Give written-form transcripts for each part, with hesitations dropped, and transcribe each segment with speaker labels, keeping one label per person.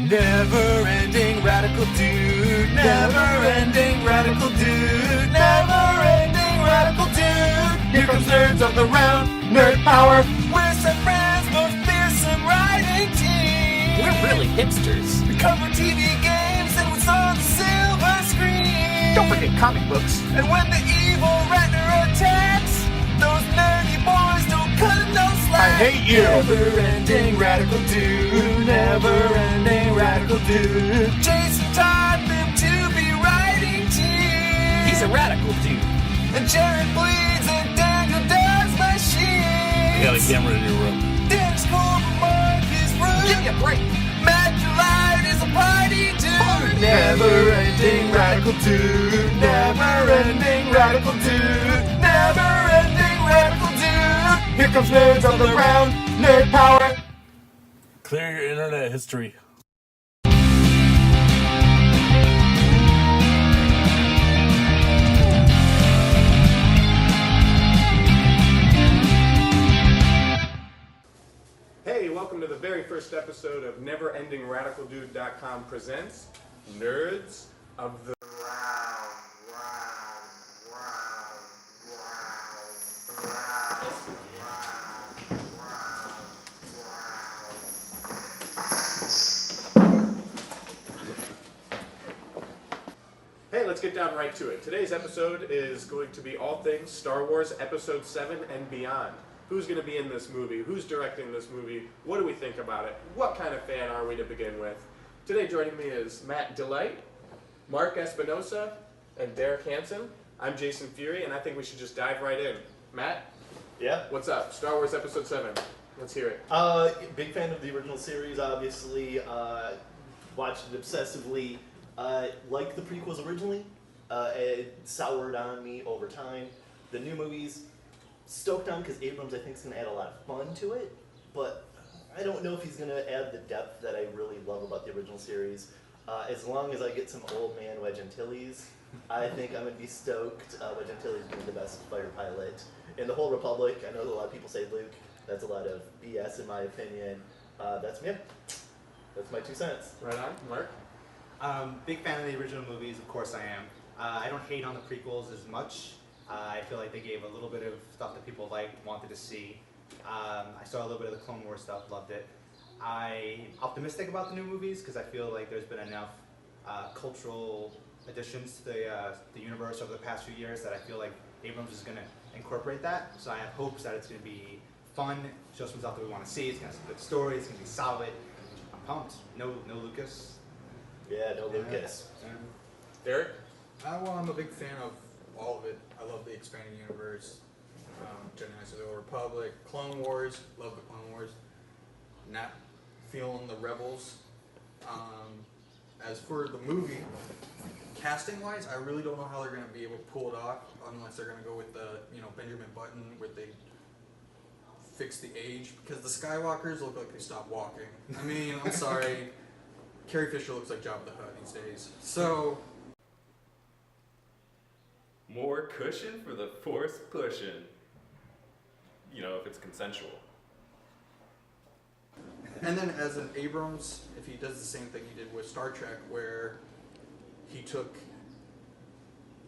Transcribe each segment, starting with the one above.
Speaker 1: Never-ending radical dude. Never-ending radical dude. Never-ending radical dude. Here comes nerds of the round. Nerd power. We're some friends, both fearsome writing team.
Speaker 2: We're really hipsters.
Speaker 1: We cover TV games and what's on the silver screen.
Speaker 2: Don't forget comic books.
Speaker 1: And when the evil Ratner attacks, those nerdy boys don't cut him no slack.
Speaker 2: I hate you.
Speaker 1: Never-ending radical dude. Never-ending radical dude. Jason taught them to be writing team.
Speaker 2: He's a radical dude.
Speaker 1: And Jared bleeds and Daniel does machines.
Speaker 3: You got a camera in your room.
Speaker 1: Dan's cool, but Mark is rude.
Speaker 2: Give me a break.
Speaker 1: Matt Gillard is a party dude. Never-ending radical dude. Never-ending radical dude. Never-ending radical dude. Here comes nerds on the round. Nerd power.
Speaker 3: Clear your internet history.
Speaker 4: Hey, welcome to the very first episode of NeverEndingRadicalDude.com presents Nerds of the Hey, let's get down right to it. Today's episode is going to be all things Star Wars Episode 7 and beyond. Who's going to be in this movie? Who's directing this movie? What do we think about it? What kind of fan are we to begin with? Today joining me is Matt Delight, Mark Espinosa, and Derek Hansen. I'm Jason Furie, and I think we should just dive right in. Matt?
Speaker 5: Yeah?
Speaker 4: What's up? Star Wars Episode 7. Let's hear it.
Speaker 5: Big fan of the original series, obviously. Watched it obsessively. Liked the prequels originally. It soured on me over time. The new movies, stoked on because Abrams, I think, is going to add a lot of fun to it. But I don't know if he's going to add the depth that I really love about the original series. As long as I get some old man Wedge Antilles, I think I'm going to be stoked. Wedge Antilles being the best fighter pilot in the whole Republic. I know that a lot of people say Luke. That's a lot of BS in my opinion. That's me. That's my 2 cents.
Speaker 4: Right on. Mark?
Speaker 6: Big fan of the original movies, of course I am. I don't hate on the prequels as much. I feel like they gave a little bit of stuff that people liked, wanted to see. I saw a little bit of the Clone Wars stuff, loved it. I'm optimistic about the new movies because I feel like there's been enough cultural additions to the universe over the past few years that I feel like Abrams is going to incorporate that. So I have hopes that it's going to be fun, show some stuff that we want to see. It's going to have some good story, it's going to be solid. I'm pumped. No Lucas.
Speaker 5: Yeah, no Lucas.
Speaker 4: Derek?
Speaker 7: Well, I'm a big fan of all of it. I love the expanding universe, Jedi Knights of the Old Republic, Clone Wars, love the Clone Wars. Not feeling the Rebels. As for the movie, casting-wise, I really don't know how they're going to be able to pull it off unless they're going to go with the, Benjamin Button, where they fix the age, because the Skywalkers look like they stopped walking. I mean, I'm sorry. Carrie Fisher looks like Jabba the Hutt these days. So,
Speaker 8: more cushion for the force pushing. If it's consensual.
Speaker 7: and then as an Abrams, if he does the same thing he did with Star Trek, where he took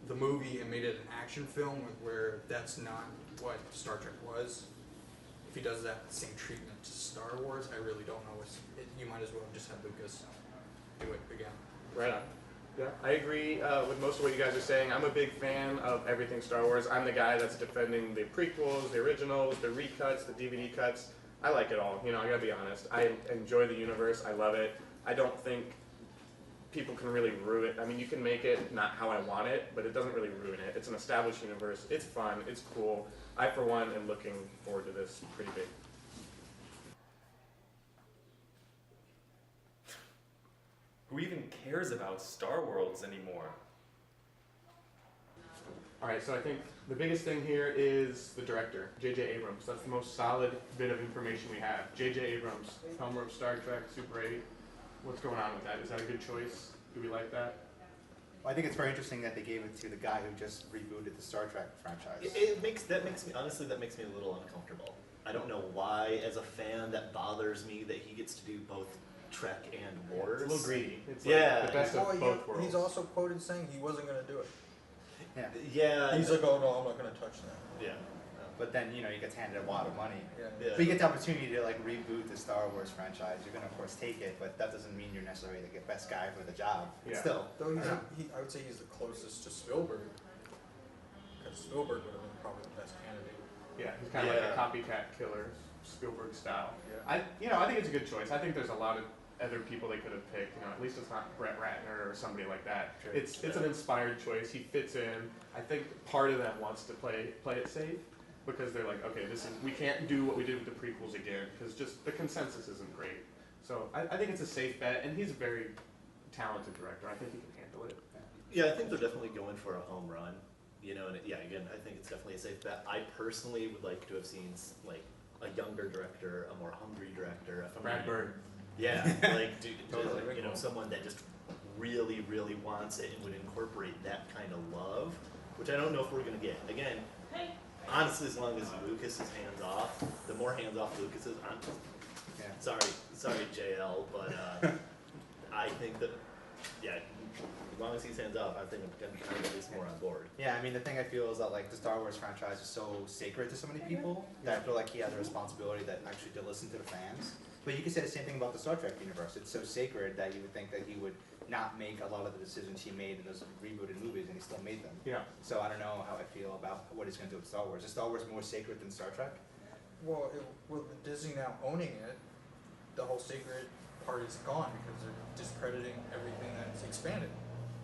Speaker 7: the movie and made it an action film, where that's not what Star Trek was. If he does that same treatment to Star Wars, I really don't know. You might as well just have Lucas do it again.
Speaker 4: Right on. Yeah, I agree with most of what you guys are saying. I'm a big fan of everything Star Wars. I'm the guy that's defending the prequels, the originals, the recuts, the DVD cuts. I like it all. I gotta be honest. I enjoy the universe. I love it. I don't think people can really ruin it. I mean, you can make it not how I want it, but it doesn't really ruin it. It's an established universe. It's fun. It's cool. I, for one, am looking forward to this pretty big.
Speaker 8: Who even cares about Star Worlds anymore?
Speaker 4: All right, so I think the biggest thing here is the director, J.J. Abrams. That's the most solid bit of information we have. J.J. Abrams, helmer of Star Trek, Super 8. What's going on with that? Is that a good choice? Do we like that?
Speaker 6: Well, I think it's very interesting that they gave it to the guy who just rebooted the Star Trek franchise.
Speaker 5: That makes me honestly a little uncomfortable. I don't know why, as a fan, that bothers me that he gets to do both Trek and
Speaker 4: It's
Speaker 5: wars.
Speaker 4: a little greedy. It's
Speaker 5: Yeah.
Speaker 4: like the best
Speaker 9: Well,
Speaker 4: of both worlds.
Speaker 9: he's also quoted saying he wasn't going to do it.
Speaker 6: Yeah.
Speaker 5: Yeah.
Speaker 9: He's like, oh no, I'm not going to touch that.
Speaker 5: Yeah.
Speaker 6: But then, he gets handed a lot of money.
Speaker 9: Yeah.
Speaker 5: Yeah.
Speaker 6: If you get the opportunity to like reboot the Star Wars franchise, you're gonna of course take it, but that doesn't mean you're necessarily the best guy for the job.
Speaker 4: Yeah.
Speaker 6: Still.
Speaker 9: Though I would say he's the closest to Spielberg. Because Spielberg would have been probably the best candidate.
Speaker 4: Yeah, he's kind of
Speaker 5: Yeah.
Speaker 4: like a copycat killer, Spielberg style.
Speaker 9: Yeah.
Speaker 4: I think it's a good choice. I think there's a lot of other people they could have picked. At least it's not Brett Ratner or somebody like that.
Speaker 9: Sure.
Speaker 4: It's an inspired choice. He fits in. I think part of them wants to play it safe because they're like, okay, we can't do what we did with the prequels again because just the consensus isn't great. So I think it's a safe bet, and he's a very talented director. I think he can handle it.
Speaker 5: Yeah, I think they're definitely going for a home run. And again, I think it's definitely a safe bet. I personally would like to have seen like a younger director, a more hungry director.
Speaker 4: Brad Bird.
Speaker 5: Yeah, like
Speaker 9: Totally.
Speaker 5: someone that just really, really wants it and would incorporate that kind of love, which I don't know if we're gonna get. Again, honestly, as long as Lucas is hands off, the more hands off Lucas is,
Speaker 6: Yeah.
Speaker 5: sorry, JL, but I think that as long as he's hands off, I think I'm at least more on board.
Speaker 6: Yeah, I mean the thing I feel is that like the Star Wars franchise is so sacred to so many people that I feel like he has a responsibility that actually to listen to the fans. But you can say the same thing about the Star Trek universe. It's so sacred that you would think that he would not make a lot of the decisions he made in those rebooted movies, and he still made them.
Speaker 4: Yeah.
Speaker 6: So I don't know how I feel about what he's going to do with Star Wars. Is Star Wars more sacred than Star Trek?
Speaker 9: Well, with Disney now owning it, the whole sacred part is gone because they're discrediting everything that's expanded.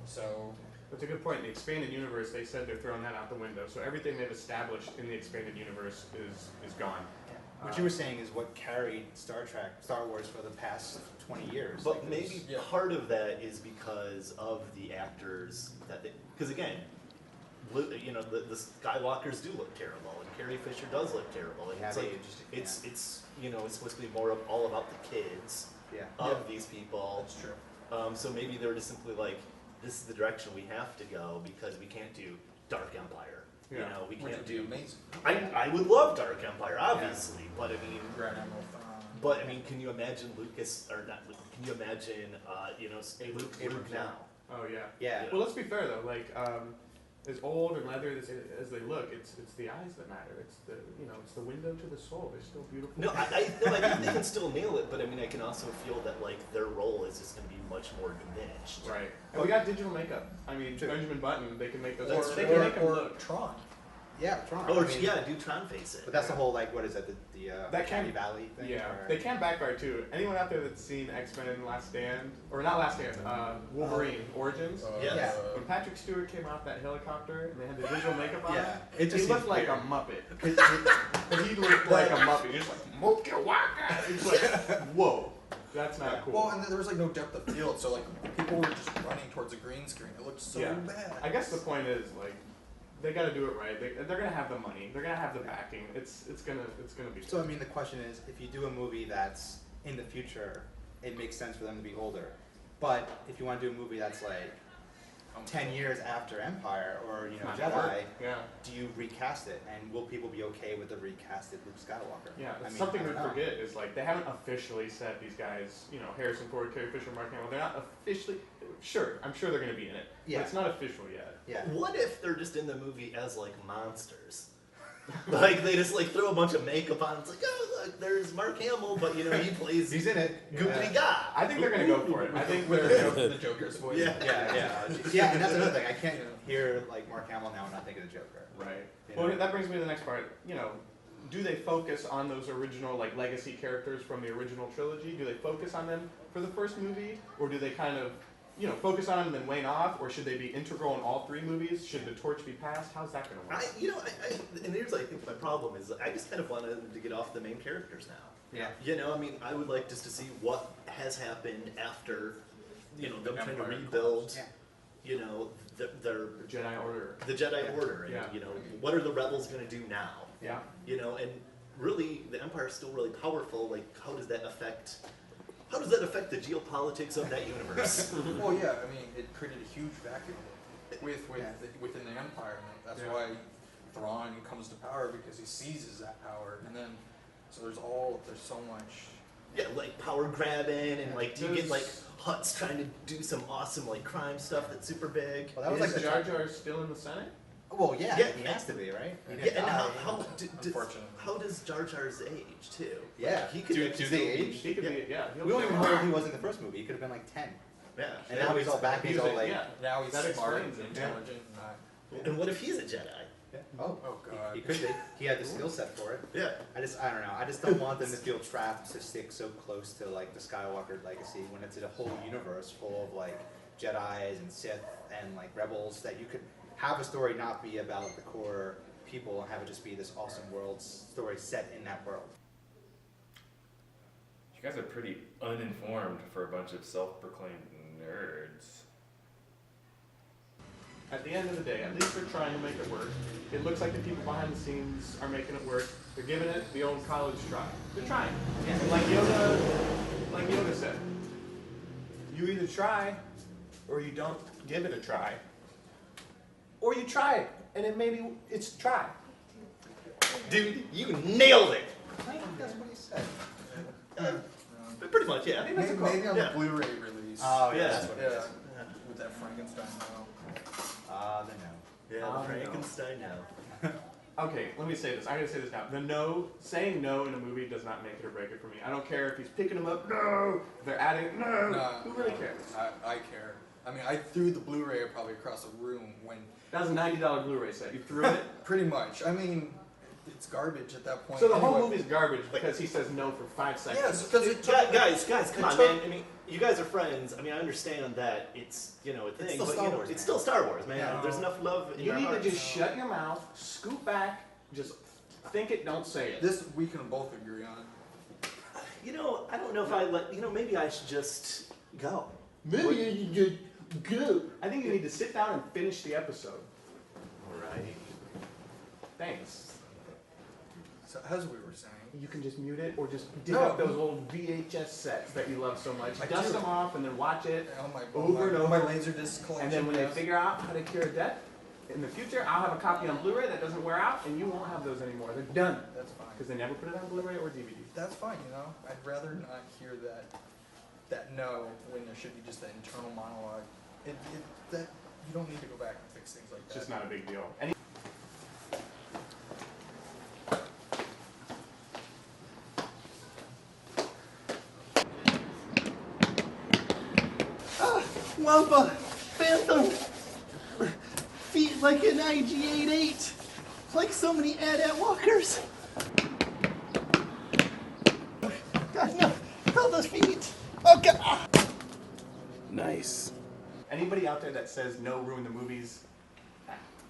Speaker 9: So
Speaker 4: That's a good point. The expanded universe, they said they're throwing that out the window. So everything they've established in the expanded universe is gone.
Speaker 6: What you were saying is what carried Star Wars for the past 20 years.
Speaker 5: But
Speaker 6: Like,
Speaker 5: maybe
Speaker 9: Yeah.
Speaker 5: part of that is because of the actors because again, the Skywalkers do look terrible, and Carrie Fisher does look terrible, and
Speaker 6: Yeah,
Speaker 5: it's
Speaker 6: they
Speaker 5: like
Speaker 6: aged,
Speaker 5: it's it's supposed to be more all about the kids
Speaker 6: yeah.
Speaker 5: of these people.
Speaker 9: that's true.
Speaker 5: So maybe they were just simply like, this is the direction we have to go because we can't do Dark Empire.
Speaker 4: Yeah.
Speaker 5: We
Speaker 9: Which
Speaker 5: can't
Speaker 9: would be
Speaker 5: do.
Speaker 9: amazing.
Speaker 5: I would love Dark Empire, obviously, but I mean.
Speaker 9: Grand Admiral Thrawn.
Speaker 5: But I mean, can you imagine Lucas or not? Can you imagine, Luke now?
Speaker 4: Oh yeah.
Speaker 6: Yeah.
Speaker 4: Well, let's be fair though. Like, as old and leathery as they look, it's the eyes that matter. It's the window to the soul. They're still beautiful.
Speaker 5: No, I think they can still nail it, but I mean, I can also feel that like their role is just going to be much more diminished.
Speaker 4: Right. And we got digital makeup. I mean, Benjamin Button. They can make those.
Speaker 5: That's
Speaker 4: They
Speaker 5: true.
Speaker 4: can make him
Speaker 9: or
Speaker 4: look.
Speaker 9: Tron.
Speaker 6: Yeah, Tron.
Speaker 5: Oh,
Speaker 6: I mean,
Speaker 5: yeah, do Tron face it.
Speaker 6: But that's the whole like what is it the
Speaker 4: That can-
Speaker 6: Candy Valley thing?
Speaker 4: Yeah,
Speaker 6: or-
Speaker 4: they can backfire too. Anyone out there that's seen X-Men Last Stand, or not Last Stand, Wolverine Origins?
Speaker 5: Yes.
Speaker 6: Yeah.
Speaker 4: When Patrick Stewart came off that helicopter and they had the digital makeup on,
Speaker 6: Yeah,
Speaker 4: he
Speaker 6: it just
Speaker 4: looked
Speaker 6: seems
Speaker 4: like a
Speaker 6: weird.
Speaker 4: Muppet. He looked like a Muppet. He's like, Mocha Waka! It's like, whoa, that's not cool.
Speaker 9: Well, and there was like no depth of field, so like people were just running towards a green screen. It looked so
Speaker 4: Yeah.
Speaker 9: bad.
Speaker 4: I guess the point is like, they got to do it right. They're gonna have the money. They're gonna have the backing. It's gonna be.
Speaker 6: So I mean, the question is, if you do a movie that's in the future, it makes sense for them to be older. But if you want to do a movie that's like 10 years after Empire or
Speaker 4: Not
Speaker 6: Jedi,
Speaker 4: hard. Yeah.
Speaker 6: do you recast it? And will people be okay with the recasted Luke Skywalker?
Speaker 4: Yeah,
Speaker 6: I
Speaker 4: it's
Speaker 6: mean,
Speaker 4: something
Speaker 6: I
Speaker 4: we
Speaker 6: don't know.
Speaker 4: forget is like they haven't officially said these guys, Harrison Ford, Carrie Fisher, Mark Hamill. They're not officially sure. I'm sure they're going to be in it,
Speaker 6: Yeah.
Speaker 4: but it's not official yet.
Speaker 6: Yeah.
Speaker 5: What if they're just in the movie as like monsters? Like they just like throw a bunch of makeup on. It's like, oh look, there's Mark Hamill, but he plays
Speaker 6: He's in it.
Speaker 5: Goopity God.
Speaker 4: I think they're going to go for it. I think they're.
Speaker 9: the Joker's voice.
Speaker 5: Yeah.
Speaker 6: Yeah, and that's another thing. I can't hear like Mark Hamill now and not think of the Joker.
Speaker 4: Right.
Speaker 6: You
Speaker 4: Well,
Speaker 6: know?
Speaker 4: that brings me to the next part. Do they focus on those original like legacy characters from the original trilogy? Do they focus on them for the first movie, or do they kind of focus on them and then wane off, or should they be integral in all three movies? Should the torch be passed? How's that going to work?
Speaker 5: And here's I think my problem is I just kind of wanted them to get off the main characters now.
Speaker 6: Yeah.
Speaker 5: I mean, I would like just to see what has happened after, them trying to
Speaker 9: Empire
Speaker 5: rebuild,
Speaker 6: Yeah.
Speaker 4: The Jedi Order.
Speaker 5: the Jedi
Speaker 6: Yeah.
Speaker 5: Order, and
Speaker 4: Yeah.
Speaker 5: what are the rebels going to do now?
Speaker 4: Yeah.
Speaker 5: And really, the Empire is still really powerful. Like, how does that affect the geopolitics of that universe?
Speaker 9: Well, yeah. I mean, it created a huge vacuum within the Empire, and that's
Speaker 4: Yeah.
Speaker 9: why Thrawn comes to power because he seizes that power, and then so there's so much
Speaker 5: Yeah, like power grabbing and like do you get
Speaker 4: Does-
Speaker 5: like Hut's trying to do some awesome like crime stuff that's super big.
Speaker 6: Well, that was like the
Speaker 4: Jar Jar still in the Senate?
Speaker 6: Well, yeah,
Speaker 5: Yeah.
Speaker 6: he has to be, right? He
Speaker 5: Yeah,
Speaker 6: didn't
Speaker 5: and
Speaker 6: die.
Speaker 9: Unfortunately.
Speaker 5: how does Jar Jar's age too?
Speaker 6: Yeah.
Speaker 5: Like, he could
Speaker 4: Dude,
Speaker 6: Does he age?
Speaker 4: He could be, yeah.
Speaker 6: We don't even know where he was in the first movie. He could have been like 10.
Speaker 5: yeah.
Speaker 6: And now he's all back. He's all like,
Speaker 4: yeah.
Speaker 9: Now he's
Speaker 4: That
Speaker 9: smart,
Speaker 4: explains it, yeah.
Speaker 9: intelligent, not.
Speaker 5: And what if he's a Jedi?
Speaker 6: yeah. Oh,
Speaker 9: Oh god.
Speaker 6: he could be. He had the skill set for it.
Speaker 5: Yeah.
Speaker 6: I don't know. I just don't want them to feel trapped to stick so close to like the Skywalker legacy when it's a whole universe full of like Jedis and Sith and like rebels that you could have a story not be about the core people and have it just be this awesome world story set in that world.
Speaker 8: You guys are pretty uninformed for a bunch of self-proclaimed nerds.
Speaker 4: At the end of the day, at least they're trying to make it work. It looks like the people behind the scenes are making it work. They're giving it the old college try. They're trying. And like Yoda said, you either try or you don't give it a try. Or you try it, and it's try.
Speaker 5: Dude, you nailed it.
Speaker 6: I think that's what he said.
Speaker 5: But pretty much, yeah.
Speaker 9: Maybe on
Speaker 5: Yeah.
Speaker 9: the Blu-ray release.
Speaker 6: Oh,
Speaker 5: Yeah.
Speaker 6: that's what it
Speaker 9: Yeah.
Speaker 6: is.
Speaker 9: With that Frankenstein now.
Speaker 6: The no.
Speaker 5: Yeah,
Speaker 4: Oh,
Speaker 5: the
Speaker 4: no.
Speaker 5: Frankenstein now.
Speaker 4: Okay, let me say this. I'm gonna say this now. Saying no in a movie does not make it or break it for me. I don't care if he's picking them up, no. If they're adding, no. Who really cares?
Speaker 9: I care. I mean, I threw the Blu-ray probably across the room when.
Speaker 4: That was a $90 Blu-ray set. You threw it.
Speaker 9: Pretty much. I mean, it's garbage at that point.
Speaker 4: So the whole
Speaker 9: anyway.
Speaker 4: movie's garbage because he says no for 5 seconds.
Speaker 9: Yes, because it took.
Speaker 5: Guys, come on,
Speaker 9: took-
Speaker 5: man. I mean, you guys are friends. I mean, I understand that it's, a thing,
Speaker 6: still
Speaker 5: but
Speaker 6: Star Wars,
Speaker 5: it's
Speaker 6: man.
Speaker 5: still Star Wars, man.
Speaker 9: Yeah.
Speaker 5: There's enough love in
Speaker 4: You
Speaker 5: your
Speaker 4: need to
Speaker 5: hearts.
Speaker 4: just shut your mouth, scoot back, just think it, don't say it.
Speaker 9: This we can both agree on.
Speaker 5: I don't know if I maybe I should just go.
Speaker 4: Maybe you just go. I think you need to sit down and finish the episode.
Speaker 5: Alright.
Speaker 4: Thanks.
Speaker 9: So as we were saying,
Speaker 4: You can just mute it or just dig
Speaker 9: No.
Speaker 4: up those old VHS sets that you love so much.
Speaker 9: I
Speaker 4: Dust
Speaker 9: do.
Speaker 4: them off and then watch it.
Speaker 9: on my
Speaker 4: Over and over.
Speaker 9: my Laserdisc collection.
Speaker 4: And then when they
Speaker 9: yes.
Speaker 4: figure out how to cure a debt, in the future, I'll have a copy on Blu-ray that doesn't wear out, and you won't have those anymore. They're done.
Speaker 9: That's fine.
Speaker 4: Because they never put it on Blu-ray or DVD.
Speaker 9: That's fine. I'd rather not hear that no when there should be just that internal monologue. That you don't need to go back and fix things like
Speaker 4: It's
Speaker 9: that.
Speaker 4: just not a big deal.
Speaker 5: Wampa, Phantom, feet like an IG-88, like so many AT-AT walkers. God, no, feel those feet. Oh God. Nice.
Speaker 4: Anybody out there that says no ruin the movies?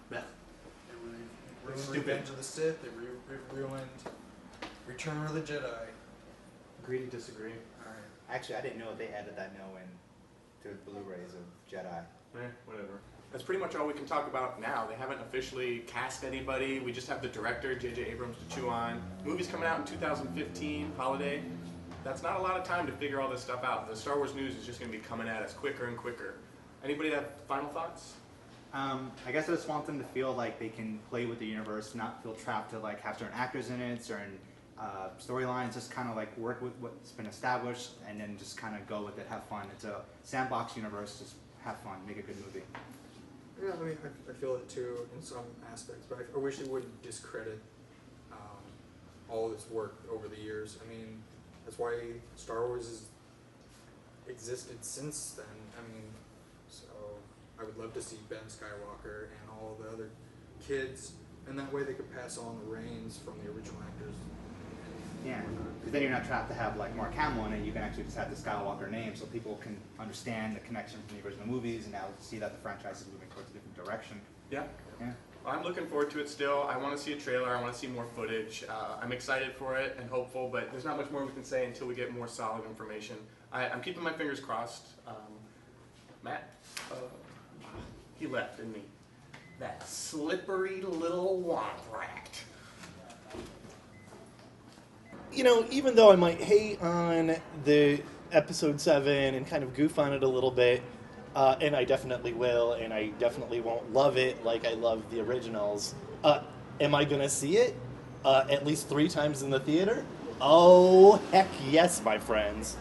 Speaker 9: They ruined
Speaker 4: Stupid.
Speaker 9: Revenge of the Sith. They ruined Return of the Jedi.
Speaker 4: Agree to disagree.
Speaker 9: Alright.
Speaker 6: Actually, I didn't know they added that no in to the Blu-rays of Jedi.
Speaker 4: Whatever. That's pretty much all we can talk about now. They haven't officially cast anybody. We just have the director, J.J. Abrams, to chew on. Movie's coming out in 2015, holiday. That's not a lot of time to figure all this stuff out. The Star Wars news is just going to be coming at us quicker and quicker. Anybody have final thoughts?
Speaker 6: I guess I just want them to feel like they can play with the universe, not feel trapped to like have certain actors in it, certain storylines, just kind of like work with what's been established and then just kind of go with it, have fun. It's a sandbox universe, just have fun, make a good movie.
Speaker 9: Yeah, I mean, I feel it too in some aspects, but I wish they wouldn't discredit all this work over the years. I mean, that's why Star Wars has existed since then. I mean, so I would love to see Ben Skywalker and all the other kids, and that way they could pass on the reins from the original actors.
Speaker 6: Yeah, because then you're not trapped to have like Mark Hamill in it. You can actually just have the Skywalker name, so people can understand the connection from the original movies, and now see that the franchise is moving towards a different direction.
Speaker 4: Yeah.
Speaker 6: Yeah.
Speaker 4: I'm looking forward to it still. I want to see a trailer. I want to see more footage. I'm excited for it and hopeful, but there's not much more we can say until we get more solid information. I'm keeping my fingers crossed. Matt, he left, didn't he? That slippery little womp rat.
Speaker 5: Even though I might hate on the episode 7 and kind of goof on it a little bit, and I definitely will, and I definitely won't love it like I love the originals, am I going to see it at least 3 times in the theater? Oh, heck yes, my friends.